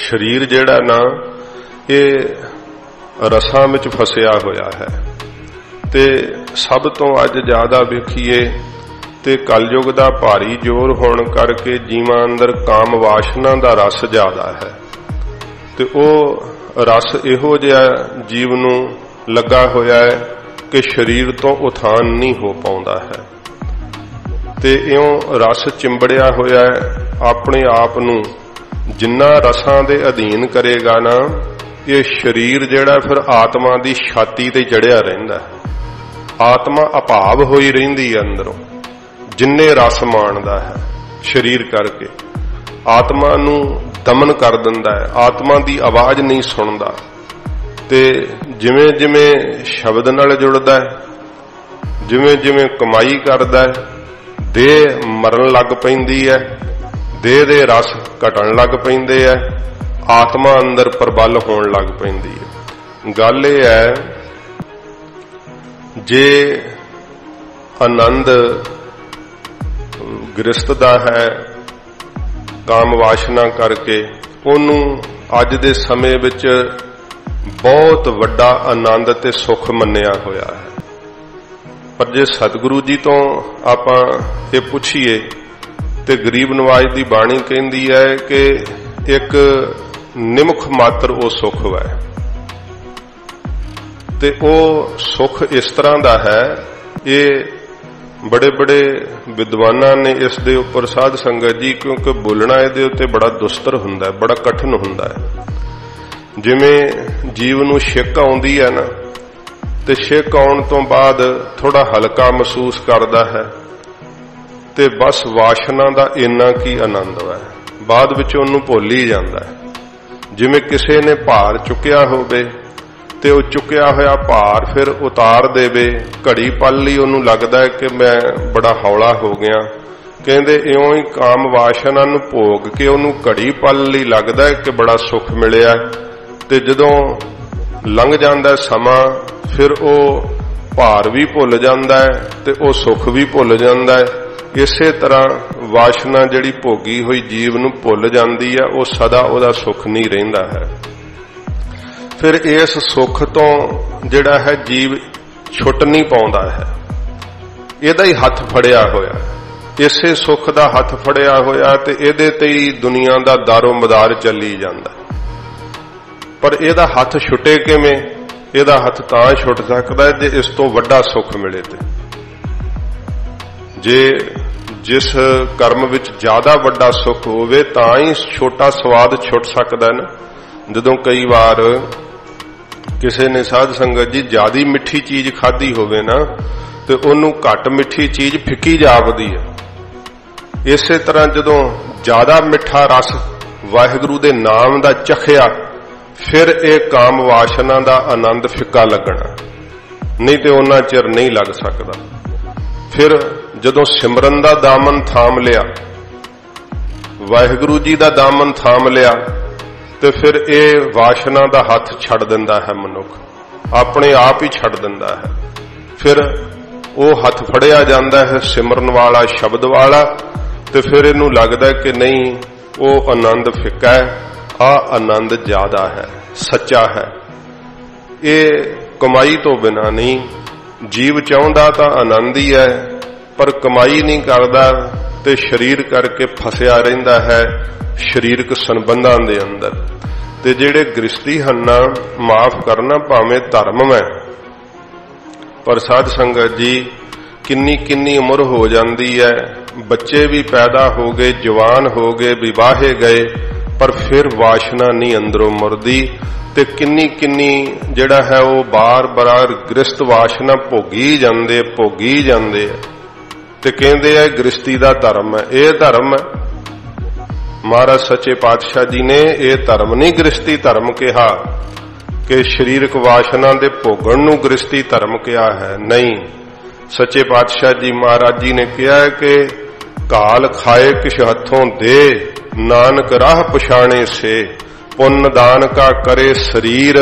शरीर जिहड़ा ना ये रसां विच फसिया होया है। ते सब तो अज ज्यादा वेखीए ते कलयुग दा भारी जोर होण करके जीवां अंदर काम वासना दा रस ज्यादा है। ते ओ रस इहो जिहा जीव नूं लगा होया है कि शरीर तो उथान नहीं हो पाउंदा है। ते इउं रस चिंबड़िया होया है, अपने आप नूं जिन्ना रसां दे अधीन करेगा ना, ये शरीर जिहड़ा फिर आत्मा दी छाती ते चढ़िया रहिंदा है। आत्मा अभाव होई रहिंदी है अंदरों, जिन्ने रस माणदा है शरीर करके आत्मा नूं दमन कर दिंदा है, आत्मा दी आवाज नहीं सुनदा। ते जिवें जिवें शब्द नाल जुड़दा है, जिवें जिवें कमाई करदा है, देह मरन लग पैंदी है, देह दे रस घटण लग पैंदे है, आत्मा अंदर प्रबल होण लग पैंदी है। गल यह है, जे आनंद गृहस्थ दा है काम वासना करके, ओनू अज दे समय विच बहुत वड्डा आनंद ते सुख मन्निया होया है। पर जे सतगुरु जी तो आपां ये पुछीए ते गरीब नवाज दी बाणी कहंदी है कि एक निमख मात्र वो सुख है। ते ओ सुख इस तरह दा है, ये बड़े बड़े विद्वानां ने इस दे उपर साध संगत जी, क्योंकि बोलना इहदे उत्ते बड़ा दुस्तर हुंदा है, बड़ा कठिन हुंदा है। जिवें जीव नूं छिक आउंदी है ना, ते छिक आउण तो बाद थोड़ा हल्का महसूस करदा है, ते बस वासना दा इन्ना की आनंद है, बाद विच उहनूं भुल ही जांदा है। जिवें किसी ने भार चुकिया होवे ते वो चुकिया होया भार फिर उतार देवे, घड़ी पल लई उहनूं लगदा है कि मैं बड़ा हौला हो गया। कहंदे इउं ही काम वासना नूं भोग के उहनूं घड़ी पल लई लगदा है कि बड़ा सुख मिलिया, ते जदों लंघ जांदा समा फिर वो भार भी भुल जांदा है ते वो सुख भी भुल जांदा है। इसे तरह वासना जिहड़ी भोगी हुई जीव नूं भुल जांदी है, वो सदा उहदा सुख नहीं रहिंदा है। फिर इस सुख तो जिहड़ा है जीव छुट नहीं पाउंदा है, इहदा ही हथ फड़िया होया, इसे सुख दा हथ फड़िया होया ते इहदे ते ही दुनिया दा दारो मदार चली जांदा। पर इहदा हथ छुटे किवें? इहदा हथ तां छुट सकदा है जे इस तो वड्डा सुख मिले। ते जे जिस कर्म विच ज्यादा वड्डा सुख होवे तां ही छोटा स्वाद छुट सकदा है ना। जदों कई बार किसी ने साध संगत जी ज्यादा मिठी चीज खाधी होवे ना, ते ओनू घट मिठी चीज फिक्की जापदी है। इसे तरह जदों ज्यादा मिठा रस वाहिगुरु दे नाम दा चखिया, फिर एक काम वासना दा आनंद फिक्का लगना, नहीं ते उन्ना चिर नहीं लग सकदा। फिर जदों सिमरन दा दामन थाम लिया, वाहिगुरु जी दा दामन थाम लिया, ते फिर ये वासना दा हथ छड़ दिंदा है मनुख, अपने आप ही छड़ दिंदा है। फिर वो हथ फड़िया जांदा है सिमरन वाला, शब्द वाला, ते फिर इनू लगदा है कि नहीं वो आनंद फिक्का है, आ आनंद ज्यादा है, सच्चा है। ये कमाई तो बिना नहीं, जीव चाहुंदा तां आनंद ही है, पर कमाई नहीं करदा ते शरीर करके फसिया रहिंदा है शरीरक संबंधां दे अंदर। ते जिहड़े गृहस्थी हन्ना माफ करना भावें धर्म है, पर साध संगत जी किन्नी किन्नी उम्र हो जाती है, बच्चे भी पैदा हो गए, जवान हो गए, विवाहे गए, पर फिर वासना नहीं अंदरों मुरदी। ते किन्नी किन्नी जिहड़ा है वो बार बार गृहस्थ वासना भोगी जांदे ते कहंदे है गृहस्थी दा धर्म है। यह धर्म है, महाराज सच्चे पातशाह जी ने यह धर्म नहीं गृहस्थी धर्म कहा कि शरीरक वासना दे भोगण नूं गृहस्थी धर्म कहा है, नहीं। सच्चे पातशाह जी महाराज जी ने कहा है कि काल खाए किश हथों दे, नानक राह पछाणे से, पुण्य दान का करे शरीर,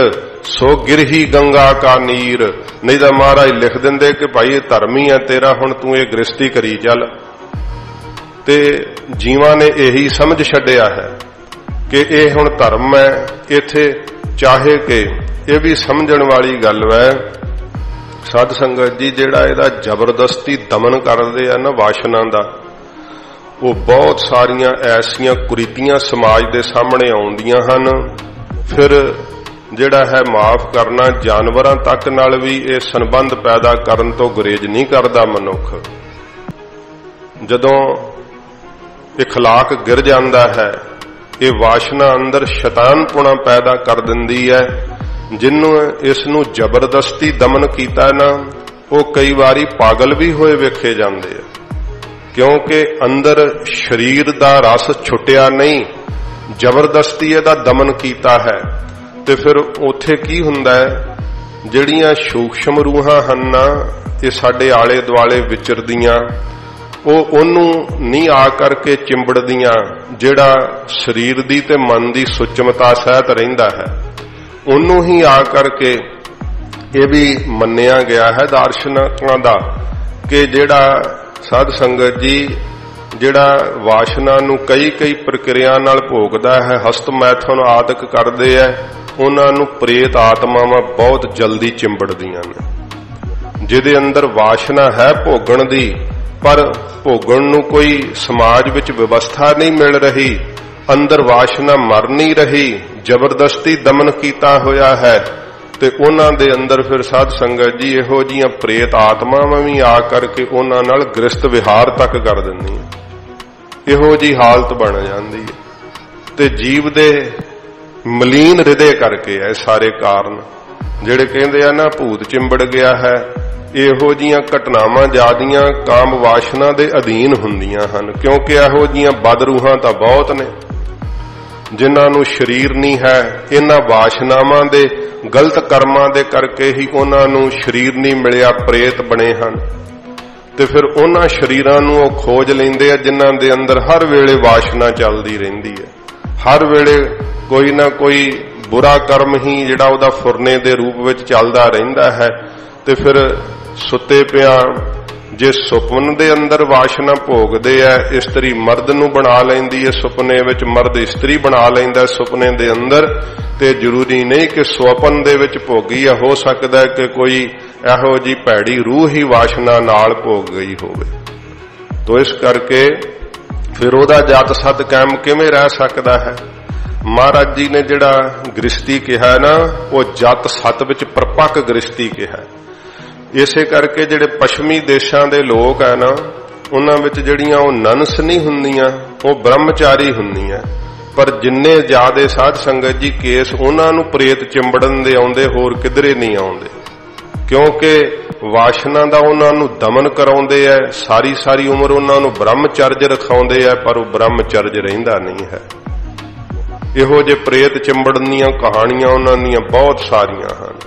सो गिरही गंगा का नीर। नहीं तो महाराज लिख देंदे कि भाई धर्म ही है तेरा, हुण तू ये गृहस्थी करी चल। ते जीवां ने यही समझ छड्डिया है कि यह हुण धर्म है। इत्थे चाहे कि यह भी समझण वाली गल है साध संगत जी, जिहड़ा इहदा जबरदस्ती दमन करदे आ ना वासना दा, वो बहुत सारियां ऐसियां कुरीतियां समाज दे सामने आउंदियां हन। फिर जिहड़ा है माफ करना, जानवरां तक नाल भी ये संबंध पैदा करन तो गुरेज नहीं करदा मनुख। जदों इखलाक गिर जांदा है, ये वासना अंदर शैतानपुणा पैदा कर दिंदी है। जिन्हों इसनूं जबरदस्ती दमन कीता ना, वो कई बारी पागल भी होए वेखे जांदे है, क्योंकि अंदर शरीर दा रस छुटिया नहीं, जबरदस्ती इहदा दमन कीता है। ते फिर उत्थे की हुंदा है, जिहड़ियां सूक्ष्म रूहां हन ना, ये साडे आले दुआले विचरदियां, ओनू नहीं आ करके चिंबड़दियां, जिहड़ा शरीर दी ते मन दी सुचमता सहित रहिंदा है, ओनू ही आ करके ये भी मन्निया गया है दार्शनिकां दा कि जिहड़ा साध संगत जी जिहड़ा वासना नूं कई कई प्रक्रिया नाल भोगदा है, हस्त मैथुन आदक करदे है, उन्हां नूं प्रेत आत्मावां बहुत जल्दी चिंबड़दियां ने। जिहदे अंदर वासना है भोगण दी, पर भोगण नूं कोई समाज विच व्यवस्था नहीं मिल रही, अंदर वासना मर नहीं रही, जबरदस्ती दमन कीता होया है, ते उन्हां दे अंदर फिर साध संगत जी इहो जिहियां प्रेत आत्मावां भी आ करके उन्हां नाल गृहस्थ विहार तक कर दिंदियां। इहो जी हालत बन जाती है। ते जीव दे मलीन हृदय करके है सारे कारण। जिहड़े कहंदे आ ना भूत चिंबड़ गया है, इहो जिहियां घटनावां ज्यादियां काम वासना दे अधीन हुंदियां हन, क्योंकि इहो जिहियां बदरूहां तां बहुत ने जिन्हां नूं शरीर नहीं है। इन्हां वासनावां दे गलत कर्मां दे करके ही उन्हां नूं शरीर नहीं मिलिया, प्रेत बने हन। ते फिर उन्हां शरीरां नूं ओह खोज लैंदे आ जिन्हां दे अंदर हर वेले वासना चलदी रहिंदी है, हर वेले कोई ना कोई बुरा कर्म ही जिहड़ा उहदा फुरने दे रूप विच चलदा रहिंदा है। ते फिर सुते पिया जे सुपन दे अंदर वासना भोगदे है, इस्त्री मर्द नूं बना लैंदी है, सुपने विच मर्द इस्त्री बना लैंदा सुपने दे अंदर। ते जरूरी नहीं कि सुपन दे विच भोगी है, हो सकदा है कि कोई इहो जी भैड़ी रूह ही वासना नाल भोग गई होवे। तो इस करके फिर ओहदा जात सत कायम किवें रह सकदा है। महाराज जी ने जिहड़ा गृहस्थी कहा ना, वो जत सत विच परपक गृहस्थी कहा। इसे करके जिहड़े पश्चिमी देशां दे लोग है ना, उन्हां विच जिहड़ियां ओह ननस नहीं हुंदियां, ओह ब्रह्मचारी हुंदियां। पर जिन्ने ज्यादा साध संगत जी केस उन्हां नूं प्रेत चिंबड़न दे आउंदे, होर किधरे नहीं आउंदे, क्योंकि वासना दा उन्हां नूं दमन कराउंदे है। सारी सारी उम्र उन्हां नूं ब्रह्मचर्ज रखाउंदे है, पर वह ब्रह्मचर्ज रहिंदा नहीं है। इहो जे प्रेत चिंबड़न दीयां कहानियां उन्हां दीयां बहुत सारियां हन।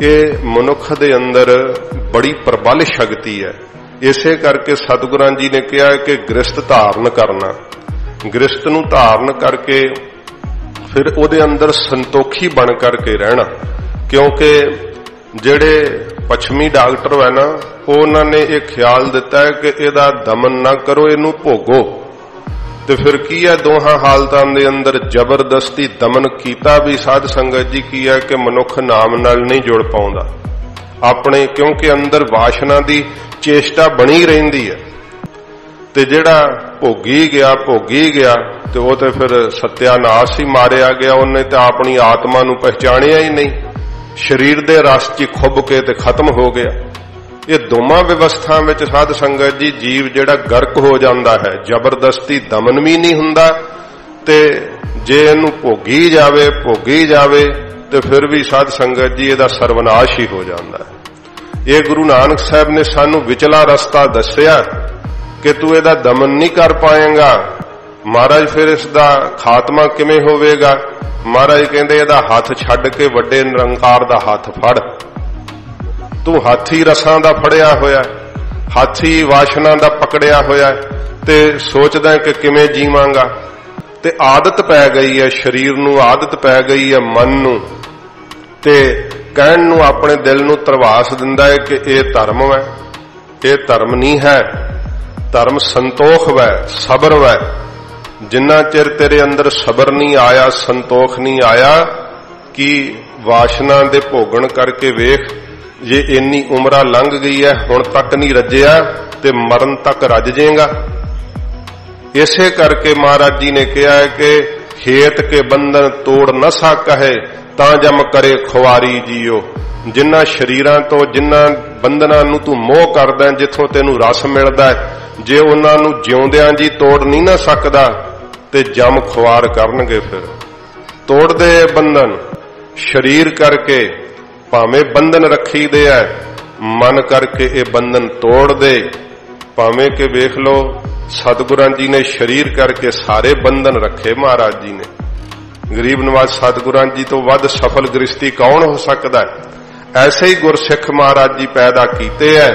ये मनुख दे अंदर बड़ी प्रबल शक्ति है। इसे करके सतगुरां जी ने कहा कि गृहस्थ धारण करना, गृहस्थ नूं धारण करके फिर उहदे अंदर संतोखी बन करके रहना। क्योंकि जिहड़े पश्चिमी डॉक्टर है ना, उन्होंने ये ख्याल दिता है कि इहदा दमन ना करो, इनू भोगो। तो फिर की है, दोहां हालतां दे अंदर जबरदस्ती दमन कीता भी साध संगत जी की है कि मनुख नाम नाल नहीं जुड़ पाउंदा अपने, क्योंकि अंदर वासना दी चेष्टा बनी रहिंदी है। ते जिहड़ा भोगी गया तो वो तो फिर सत्यानाश ही मारिया गया। उन्हें तो अपनी आत्मा नूं पहचानिया ही नहीं, शरीर दे रस च खुब के ते खत्म हो गया। ये दोवां व्यवस्था में साध संगत जी जीव जिहड़ा गर्क हो जाता है, जबरदस्ती दमन भी नहीं हुंदा, ते जे इहनूं भोगी जावे तो फिर भी साध संगत जी इहदा सर्वनाश ही हो जाता है। ये गुरु नानक साहब ने सानू विचला रस्ता दस्सिया कि तू इहदा दमन नहीं कर पाएगा। महाराज फिर इसका खात्मा किवें होवेगा? महाराज कहंदे इहदा हथ छड्ड के वड्डे निरंकार दा हथ फड़। तू हाथी रसां दा फड़िया होया, हाथी वासना दा पकड़िया होया, ते सोचदा कि किवें जीवांगा। ते आदत पै गई है, शरीर नूं आदत पै गई है, मन नूं, ते कहण नूं अपने दिल नूं तरवास दिंदा है कि यह धर्म है। यह धर्म नहीं है, धर्म संतोख वै, सबर वै। जिन्ना चिर तेरे अंदर सबर नहीं आया, संतोख नहीं आया कि वासना दे भोगण करके वेख, जे इन्नी उम्र लंघ गई है हुण तक नहीं रजिया ते मरण तक रज जाएगा। इसे करके महाराज जी ने कहा है कि खेत के बंधन तोड़ न सका है तां जम करे खुआरी जियो। जिन्ना शरीरां तो जिन्ना बंधनां नूं तू मोह करदा है, जिथों तैनूं रस मिलदा है, जे उन्हां नूं जिउंदियां जी तोड़ नहीं ना सकदा ते जम खुआर करनगे। फिर तोड़ दे बंधन शरीर करके, भावें बंधन रखी दे है, मन करके ये बंधन तोड़ दे। भावें के वेख लो सतगुरां जी ने शरीर करके सारे बंधन रखे महाराज जी ने। गरीब नवाज सतगुरां जी तो वध सफल गृहस्थी कौन हो सकता है। ऐसे ही गुरसिख महाराज जी पैदा कीते है,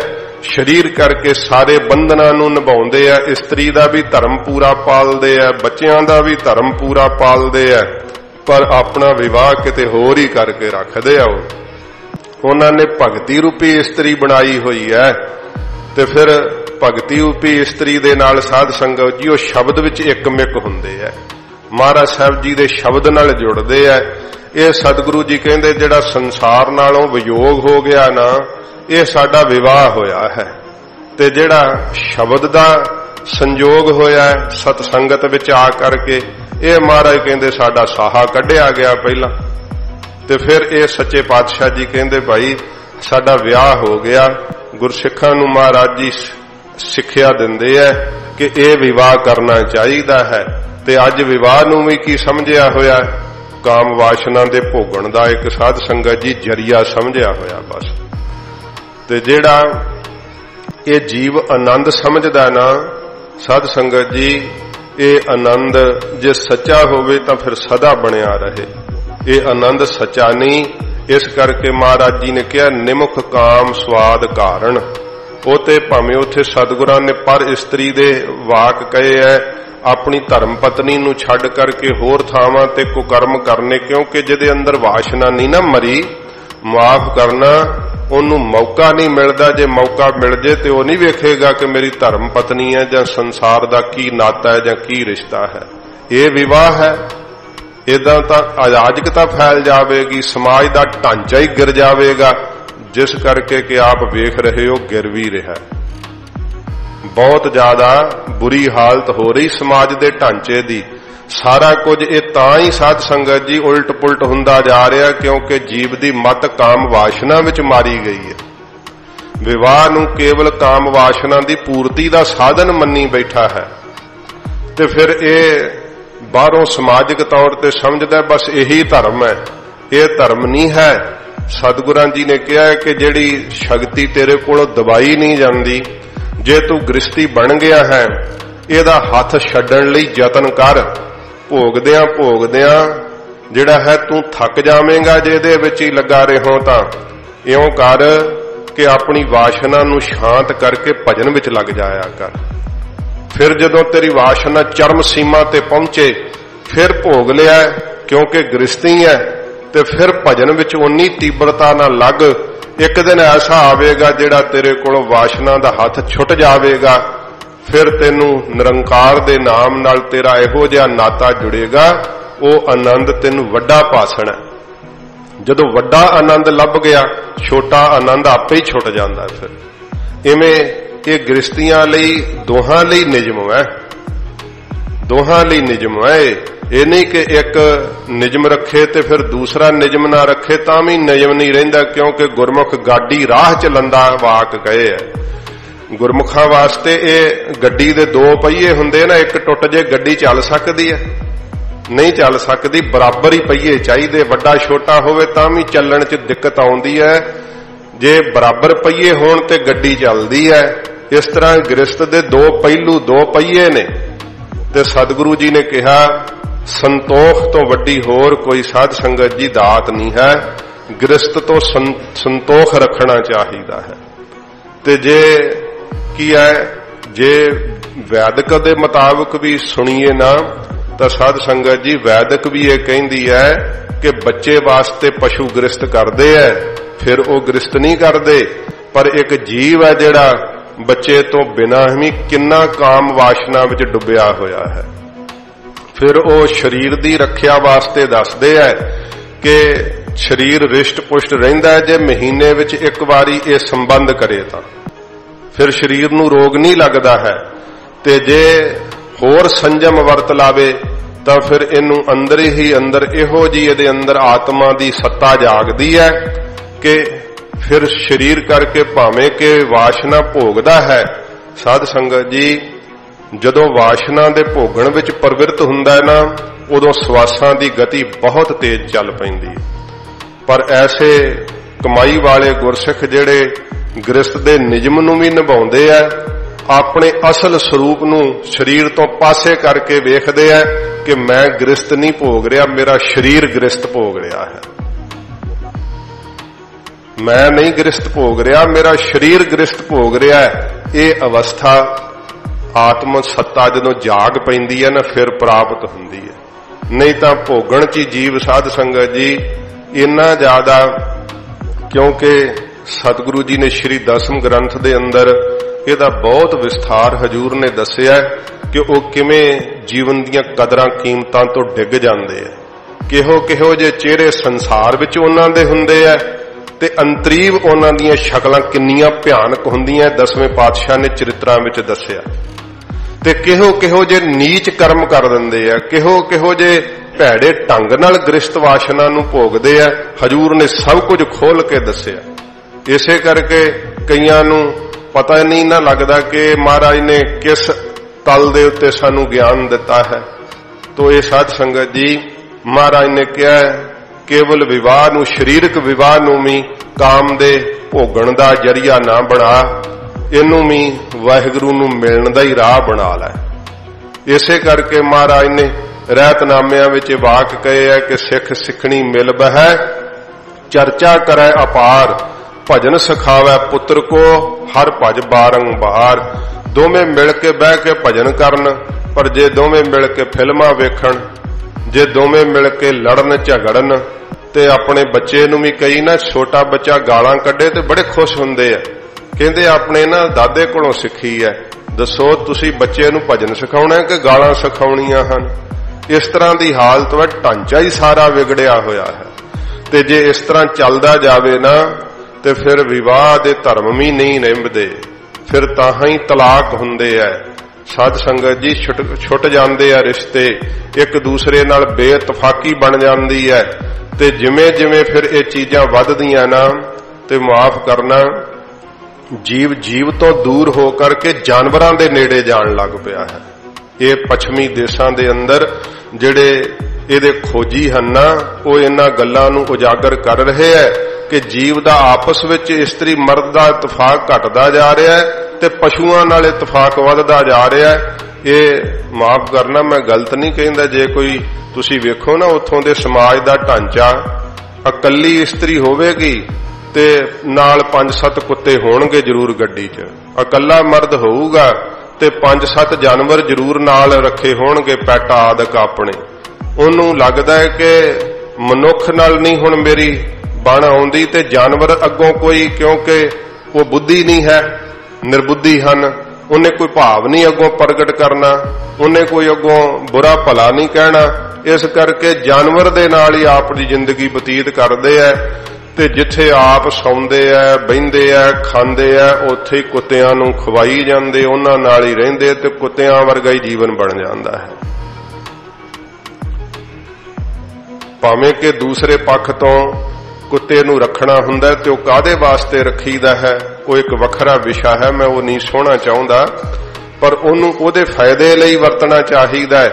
शरीर करके सारे बंधनां नूं निभाउंदे है। इस्त्री दा भी धर्म पूरा पालदे है, बच्चियां दा भी धर्म पूरा पालदे है, पर अपना विवाह किते होर ही करके रखदे आ। उन्हां ने भगती रूपी इस्त्री बनाई हुई है ते फिर भगती रूपी इस्त्री दे नाल साध संगत जी वो शब्द विच एकमिक हुंदे है, महाराज साहब जी दे शब्द नाल जुड़दे है। ये सतगुरु जी कहंदे जिहड़ा संसार नालों वियोग हो गया ना, ये साडा विवाह होया है, ते जिहड़ा शब्द दा संजोग होया है सतसंगत विच आ करके, ये महाराज कहंदे साडा साहा कढ़िया गया पहला। ते फिर ये सच्चे पातशाह जी कहंदे भाई साडा विआह हो गया। गुरसिखां नूं महाराज जी सिक्ख्या दिंदे है कि ये विवाह करना चाहिदा है। ते अज विवाह नूं भी की समझिया होया, काम वासना दे भोगण दा एक साध संगत जी जरिया समझिया होया बस। ते जेड़ा ये जीव आनंद समझदा ना साध संगत जी, ये आनंद जे सच्चा होवे तां फिर सदा बनिया रहे। ये आनंद सच्चा नहीं, इस करके महाराज जी ने कहा निमुख काम स्वाद कारण। उते भावें उथे सतगुरां ने पर इस्त्री दे वाक कहे है, अपनी धर्म पत्नी नूं छड्ड करके होर थावां ते कुकर्म करने, क्योंकि जिहदे अंदर वासना नहीं ना मरी, माफ करना ओनू मौका नहीं मिलता। जे मौका मिल जे तो नहीं वेखेगा कि मेरी धर्म पत्नी है जां संसार दा की नाता है जां की रिश्ता है। ये विवाह है, इदां तां अराजकता फैल जाएगी, समाज दा ढांचा ही गिर जाएगा, जिस करके कि आप वेख रहे हो गिर भी रहा। बहुत ज्यादा बुरी हालत हो रही समाज दे ढांचे दी। सारा कुछ ये तां ही साध संगत जी उलट पुलट हुंदा जा रहा, क्योंकि जीव दी मत काम वासना विच मारी गई है। विवाह नूं केवल काम वासना दी पूर्ति दा साधन मन्नी बैठा है, ते फिर ये बाहरों समाजिक तौर ते समझदा बस यही धर्म है। ये धर्म नहीं है। सतगुरां जी ने कहा है कि जिहड़ी शक्ति तेरे कोलों दबाई नहीं जाती, जे तू गृहस्थी बन गया है इहदा हथ छड्डण लई यतन कर। भोगदियां भोगदियां जिहड़ा है तू थक जावेंगा, जे इहदे विच ही लगा रहो तां इउं कर कि अपनी वासना नूं शांत करके भजन विच लग जाया कर। फिर जदों तेरी वासना चरम सीमा ते पहुंचे फिर भोग लिया, क्योंकि गृहस्थी है, ते फिर भजन विच उन्नी तीव्रता नाल लग। एक दिन ऐसा आवेगा जिहड़ा तेरे कोलों वासना दा हथ छुट जावेगा, फिर तेनू निरंकार दे नाम नाल तेरा इहो जिहा नाता जुड़ेगा, वो आनंद तेनू वड्डा भासण है। जदों वड्डा आनंद लभ गया छोटा आनंद आपे ही छुट जांदा। फिर इवें ये गृहस्थियां लई दोहां लई निजम है, दोहां लई निजम है। ये नहीं कि एक निजम रखे ते फिर दूसरा निजम ना रखे तां भी निजम नहीं रहिंदा, क्योंकि गुरमुख गाड़ी राह चलंदा वाक कहे है। गुरमुखां वास्ते ये गड्डी दे दो पहिए हुंदे ना, एक टुट जे गड्डी चल सकदी है, नहीं चल सकदी। बराबर ही पहिए चाहिए, वड्डा छोटा होवे तां भी चलण च दिक्कत आउंदी है। जे बराबर पहिए होण ते गड्डी चलदी है। इस तरह गृहस्थ दे दो पहलू दो पहिए ने। ते सतगुरु जी ने कहा संतोख तो वड्डी होर कोई साध संगत जी दात नहीं है। गृहस्थ तो संतोख रखना चाहिदा है। ते जे की है, जे वैदिक दे मुताबिक भी सुनिए ना तो साध संगत जी वैदिक भी ये कहती है कि बच्चे वास्ते पशु गृहस्थ करते है, फिर वो गृहस्थ नहीं करते। पर एक जीव है जिहड़ा बच्चे तो बिना ही किन्ना काम वासना विच डुबिया होया है। फिर वो शरीर की रखिया वास्ते दसदे है कि शरीर रिष्ट पुष्ट रहिंदा है जे महीने विच एक बारी ये संबंध करे तां फिर शरीर नूं रोग नहीं लगता है। ते जे होर संजम वरत लावे तां फिर इनू अंदर ही अंदर इहो जी इहदे अंदर आत्मा दी सत्ता जागदी है कि फिर शरीर करके भावें के वासना भोगदा है। साध संगत जी जदों वासना दे भोगण विच प्रवृत्त हुंदा है ना उदों सवासां दी गति बहुत तेज चल पैंदी है। पर ऐसे कमाई वाले गुरसिख जिहड़े गृहस्थ दे निजम नूं भी निभाउंदे है अपने असल स्वरूप नूं शरीर तो पासे करके वेखदे है कि मैं गृहस्थ नहीं भोग रहा, मेरा शरीर गृहस्थ भोग रहा है। मैं नहीं गृहस्थ भोग रहा, मेरा शरीर गृहस्थ भोग रहा है। ये अवस्था आत्म सत्ता जदों जाग पैंदी है ना फिर प्राप्त हुंदी है। नहीं तां भोगण च जीव साध संगत जी इन्ना ज्यादा, क्योंकि सतगुरु जी ने श्री दसम ग्रंथ दे अंदर ਇਹਦਾ बहुत विस्तार हजूर ने दसिया कि वो किवें जीवन दीयां कदरां कीमतां तो डिग जांदे है। किहो किहो जे चेहरे संसार विच उन्हां दे हुंदे है ते अंतरीव उन्हां दीयां शक्लां किन्नियां भयानक हुंदियां दसवें पातशाह ने चरित्रां विच दसिया। ते किहो किहो जे नीच कर्म कर दिंदे है, किहो किहो जे भैड़े ढंग नाल गृहस्थ वासना नूं भोगदे है। हजूर ने सब कुछ खोल के दसिया। इसे करके कईयां नूं पता नहीं ना लगता कि महाराज ने किस तल दे उत्ते सानू ज्ञान दिता है। तो ये साध संगत जी महाराज ने कहा केवल विवाह नू शरीरक विवाह नू भी काम दे भोगण दा जरिया ना बना, इनू भी वाहिगुरू नू मिलण दा ही राह बना लै। इसे करके महाराज ने रहतनामियां विच वाक कहे है कि सिख सिखणी मिल बहै चर्चा करे अपार, भजन सिखावे पुत्र को हर भज बारंबार। दोवें मिल के बह के भजन करन, पर जे दोवें मिल के फिल्मां वेखण, जे दोवें मिल के लड़न झगड़न ते अपने बच्चे नूं भी कई ना छोटा बच्चा गालां कड्डे ते बड़े खुश हुंदे आ, कहंदे अपने ना दादे कोलों सिੱਖੀ है। दसो तुसी बच्चे नूं भजन सिखाउणा कि गालां सिखाउणीਆਂ ਹਨ। इस तरह की हालत है, ढांचा ही सारा विगड़िया होया है। ते जे इस तरह चलदा जावे ना ते फिर विवाह दे धर्म भी नहीं निभदे, फिर तां ही तलाक हुंदे है। साध संगत जी छुट जांदे आ रिश्ते, एक दूसरे नाल बेइतफाकी बन जांदी है। ते जिवें जिवें फिर ये चीजां वधदियां ना ते माफ करना जीव जीव तो दूर हो करके जानवरां दे नेड़े जाण लग पिया है। ये पश्चिमी देशां दे अंदर जिहड़े ਇਹਦੇ खोजी ਹਨ ना वो इन्हां गल्लां नूं उजागर कर रहे है कि जीव दा आपस विच इस्त्री मर्द दा इतफाक घटदा जा रहा है ते पशुआं नाल इतफाक वधदा जा रहा है। ये माफ करना मैं गलत नहीं कहंदा, जे कोई तुसीं वेखो ना उत्थों दे समाज दा ढांचा अकल्ली इस्त्री होवेगी ते नाल 5-7 कुत्ते होणगे जरूर गड्डी च, अकल्ला मर्द होऊगा ते 5-7 जानवर जरूर नाल रखे होणगे पैट आदक अपने। ਉਹਨੂੰ लगता है कि मनुख नाल नहीं हुण मेरी बण आउंदी ते जानवर अगों कोई, क्योंकि वो बुद्धि नहीं है, निर्बुद्धि हन, उन्हें कोई भाव नहीं अगों प्रगट करना, उन्हें कोई अगों बुरा भला नहीं कहना। इस करके जानवर दे नाल ही अपनी जिंदगी बतीत करते हैं ते जिथे आप सौंदे है बहिंदे है खांदे है उत्थे ही कुत्तियां नूं खवाई जांदे, उन्हां नाल ही रहिंदे ते कुत्तियां वर्गा ही जीवन बन जांदा है। भावें कि दूसरे पक्ष तो कुत्ते नूं रखना हुंदा ते ओह काहदे वास्ते रखीदा है वो एक वखरा विषय है, मैं वो नहीं सोहना चाहुंदा, पर ओनू ओहदे फायदे लई वरतना चाहिदा है,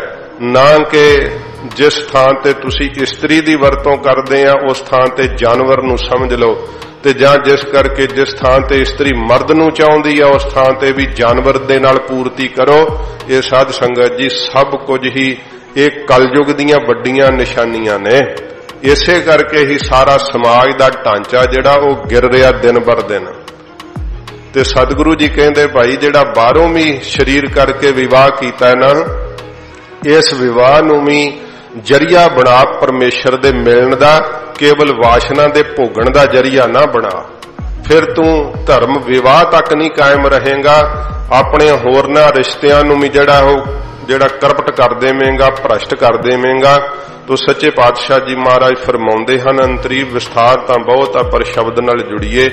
ना कि जिस थां ते तुसी इस्त्री दी वरतों करदे आ उस थां ते जानवर नूं समझ लो, ते जां जिस करके जिस थां ते इस्त्री मर्द नूं चाहुंदी आ उस थां ते भी जानवर दे नाल पूर्ति करो। ये साध संगत जी सब कुछ ही एक कलयुग दीयां वड्डियां निशानियां ने। इसे करके ही सारा समाज दा ढांचा जिहड़ा वो गिर रहा दिन बर दिन। ते सतगुरु जी कहंदे भाई जिहड़ा बाहरों भी शरीर करके विवाह कीता है ना, इस विवाह नूं भी जरिया बना परमेश्वर दे मिलण दा, केवल वासना दे भोगण दा जरिया ना बना। फिर तू धर्म विवाह तक नहीं कायम रहेगा, अपने होरना रिश्तियां नूं भी जिहड़ा ਜਿਹੜਾ ਕਰਪਟ ਕਰ ਦੇਵੇਂਗਾ, ਭ੍ਰਸ਼ਟ ਕਰ ਦੇਵੇਂਗਾ। ਤੋ ਸੱਚੇ ਪਾਤਸ਼ਾਹ ਜੀ ਮਹਾਰਾਜ ਫਰਮਾਉਂਦੇ ਹਨ, ਅੰਤਰੀਵ ਵਿਸਥਾਰ ਤਾਂ ਬਹੁਤ ਆ ਪਰ ਸ਼ਬਦ ਨਾਲ ਜੁੜੀਏ।